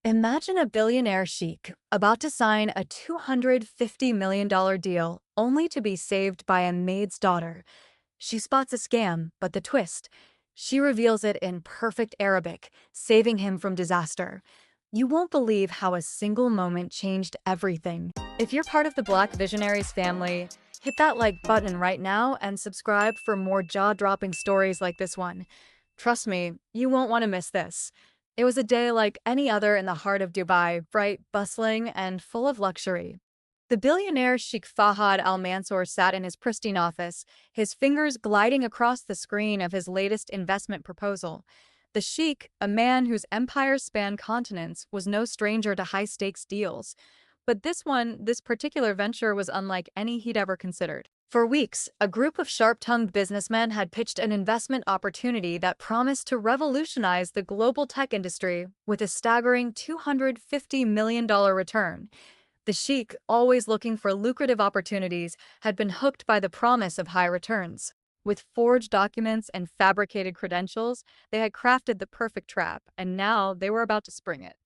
Imagine a billionaire sheik about to sign a $250 million deal only to be saved by a maid's daughter. She spots a scam, but the twist, she reveals it in perfect Arabic, saving him from disaster. You won't believe how a single moment changed everything. If you're part of the Black Visionaries family, hit that like button right now and subscribe for more jaw-dropping stories like this one. Trust me, you won't want to miss this. It was a day like any other in the heart of Dubai, bright, bustling, and full of luxury. The billionaire Sheikh Fahad Al Mansour sat in his pristine office, his fingers gliding across the screen of his latest investment proposal. The Sheikh, a man whose empire spanned continents, was no stranger to high-stakes deals. But this particular venture was unlike any he'd ever considered. For weeks, a group of sharp-tongued businessmen had pitched an investment opportunity that promised to revolutionize the global tech industry with a staggering $250 million return. The Sheikh, always looking for lucrative opportunities, had been hooked by the promise of high returns. With forged documents and fabricated credentials, they had crafted the perfect trap, and now they were about to spring it.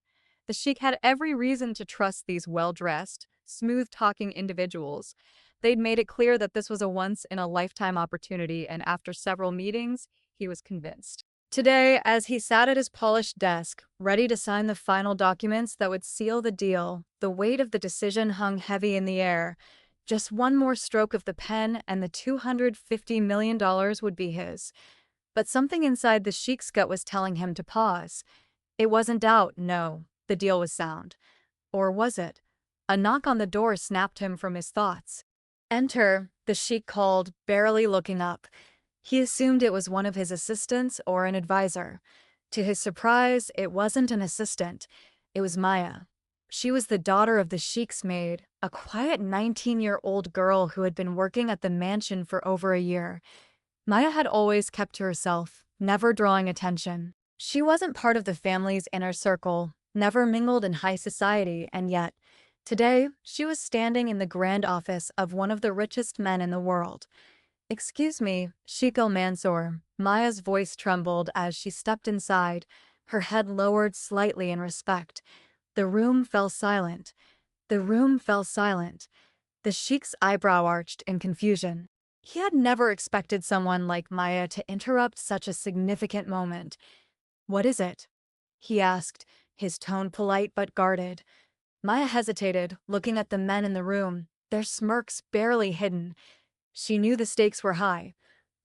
The Sheikh had every reason to trust these well-dressed, smooth-talking individuals. They'd made it clear that this was a once-in-a-lifetime opportunity, and after several meetings, he was convinced. Today, as he sat at his polished desk, ready to sign the final documents that would seal the deal, the weight of the decision hung heavy in the air. Just one more stroke of the pen and the $250 million would be his. But something inside the Sheikh's gut was telling him to pause. It wasn't doubt, no. The deal was sound. Or was it? A knock on the door snapped him from his thoughts. "Enter," the Sheikh called, barely looking up. He assumed it was one of his assistants or an advisor. To his surprise, it wasn't an assistant. It was Maya. She was the daughter of the Sheikh's maid, a quiet 19-year-old girl who had been working at the mansion for over a year. Maya had always kept to herself, never drawing attention. She wasn't part of the family's inner circle, never mingled in high society, and yet, today, she was standing in the grand office of one of the richest men in the world. "Excuse me, Sheikh Al Mansour." Maya's voice trembled as she stepped inside, her head lowered slightly in respect. The room fell silent. The room fell silent. The Sheikh's eyebrow arched in confusion. He had never expected someone like Maya to interrupt such a significant moment. "What is it?" he asked, his tone polite but guarded. Maya hesitated, looking at the men in the room, their smirks barely hidden. She knew the stakes were high.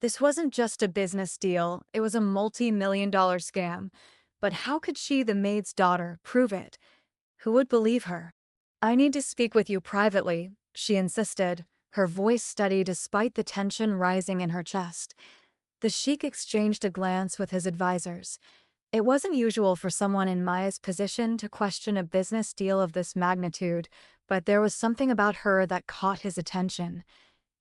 This wasn't just a business deal, it was a multi-million-dollar scam. But how could she, the maid's daughter, prove it? Who would believe her? "I need to speak with you privately," she insisted, her voice steady despite the tension rising in her chest. The Sheikh exchanged a glance with his advisors. It wasn't usual for someone in Maya's position to question a business deal of this magnitude, but there was something about her that caught his attention.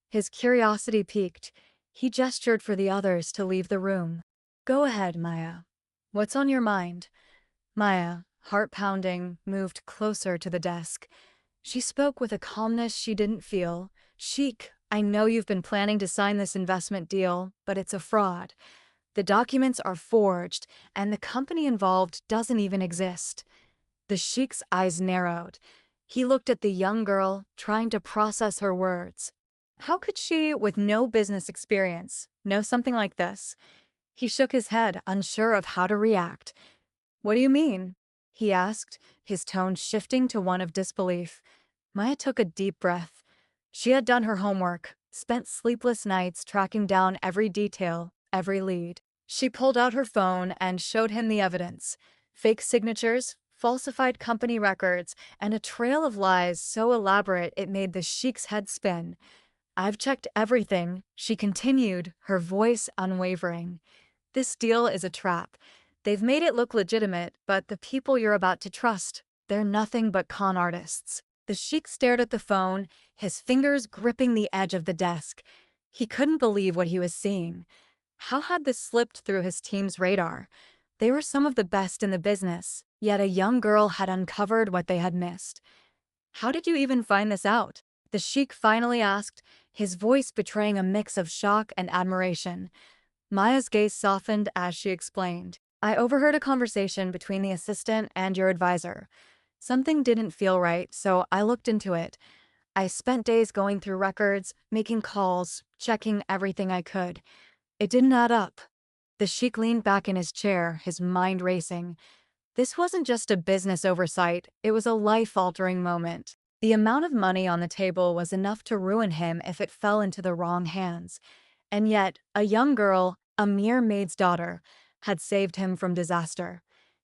His curiosity piqued. He gestured for the others to leave the room. "Go ahead, Maya. What's on your mind?" Maya, heart pounding, moved closer to the desk. She spoke with a calmness she didn't feel. "Sheikh, I know you've been planning to sign this investment deal, but it's a fraud. The documents are forged, and the company involved doesn't even exist." The Sheikh's eyes narrowed. He looked at the young girl, trying to process her words. How could she, with no business experience, know something like this? He shook his head, unsure of how to react. "What do you mean?" he asked, his tone shifting to one of disbelief. Maya took a deep breath. She had done her homework, spent sleepless nights tracking down every detail, every lead. She pulled out her phone and showed him the evidence. Fake signatures, falsified company records, and a trail of lies so elaborate it made the Sheikh's head spin. "I've checked everything," she continued, her voice unwavering. "This deal is a trap. They've made it look legitimate, but the people you're about to trust, they're nothing but con artists." The Sheikh stared at the phone, his fingers gripping the edge of the desk. He couldn't believe what he was seeing. How had this slipped through his team's radar? They were some of the best in the business, yet a young girl had uncovered what they had missed. "How did you even find this out?" the Sheikh finally asked, his voice betraying a mix of shock and admiration. Maya's gaze softened as she explained. I overheard a conversation between the assistant and your advisor. Something didn't feel right, so I looked into it. I spent days going through records, making calls, checking everything I could. It didn't add up. The sheik leaned back in his chair, his mind racing. This wasn't just a business oversight, it was a life-altering moment. The amount of money on the table was enough to ruin him if it fell into the wrong hands. And yet, a young girl, a mere maid's daughter, had saved him from disaster.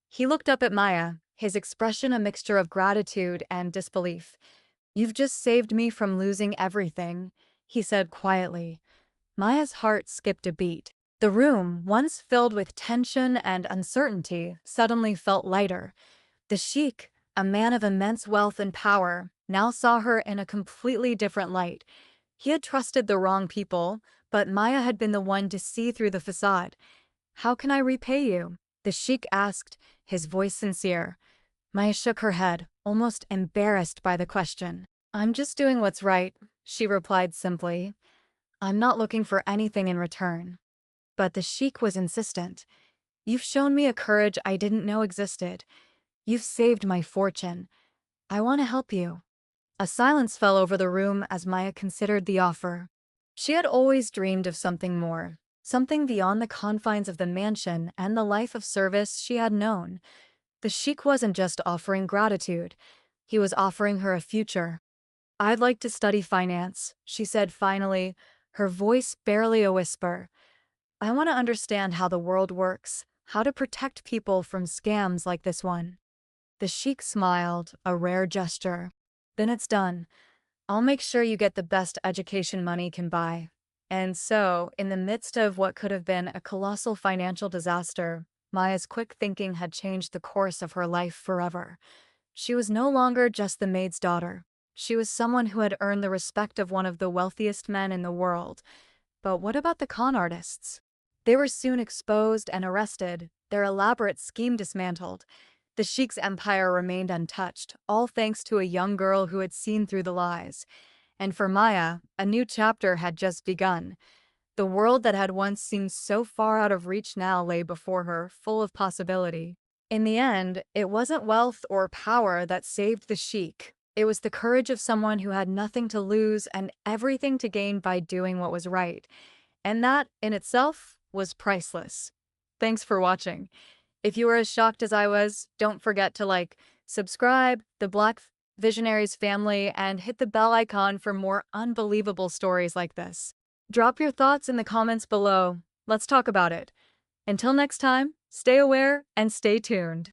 He looked up at Maya, his expression a mixture of gratitude and disbelief. "You've just saved me from losing everything," he said quietly. Maya's heart skipped a beat. The room, once filled with tension and uncertainty, suddenly felt lighter. The sheik, a man of immense wealth and power, now saw her in a completely different light. He had trusted the wrong people, but Maya had been the one to see through the facade. "How can I repay you?" the sheik asked, his voice sincere. Maya shook her head, almost embarrassed by the question. "I'm just doing what's right," she replied simply. "I'm not looking for anything in return." But the sheik was insistent. "You've shown me a courage I didn't know existed. You've saved my fortune. I want to help you." A silence fell over the room as Maya considered the offer. She had always dreamed of something more, something beyond the confines of the mansion and the life of service she had known. The sheik wasn't just offering gratitude, he was offering her a future. "I'd like to study finance," she said finally, her voice barely a whisper. "I want to understand how the world works, how to protect people from scams like this one." The sheik smiled, a rare gesture. "Then it's done. I'll make sure you get the best education money can buy." And so, in the midst of what could have been a colossal financial disaster, Maya's quick thinking had changed the course of her life forever. She was no longer just the maid's daughter. She was someone who had earned the respect of one of the wealthiest men in the world. But what about the con artists? They were soon exposed and arrested, their elaborate scheme dismantled. The sheik's empire remained untouched, all thanks to a young girl who had seen through the lies. And for Maya, a new chapter had just begun. The world that had once seemed so far out of reach now lay before her, full of possibility. In the end, it wasn't wealth or power that saved the sheik. It was the courage of someone who had nothing to lose and everything to gain by doing what was right. And that, in itself, was priceless. Thanks for watching. If you were as shocked as I was, don't forget to subscribe, the Black Visionaries family, and hit the bell icon for more unbelievable stories like this. Drop your thoughts in the comments below. Let's talk about it. Until next time, stay aware and stay tuned.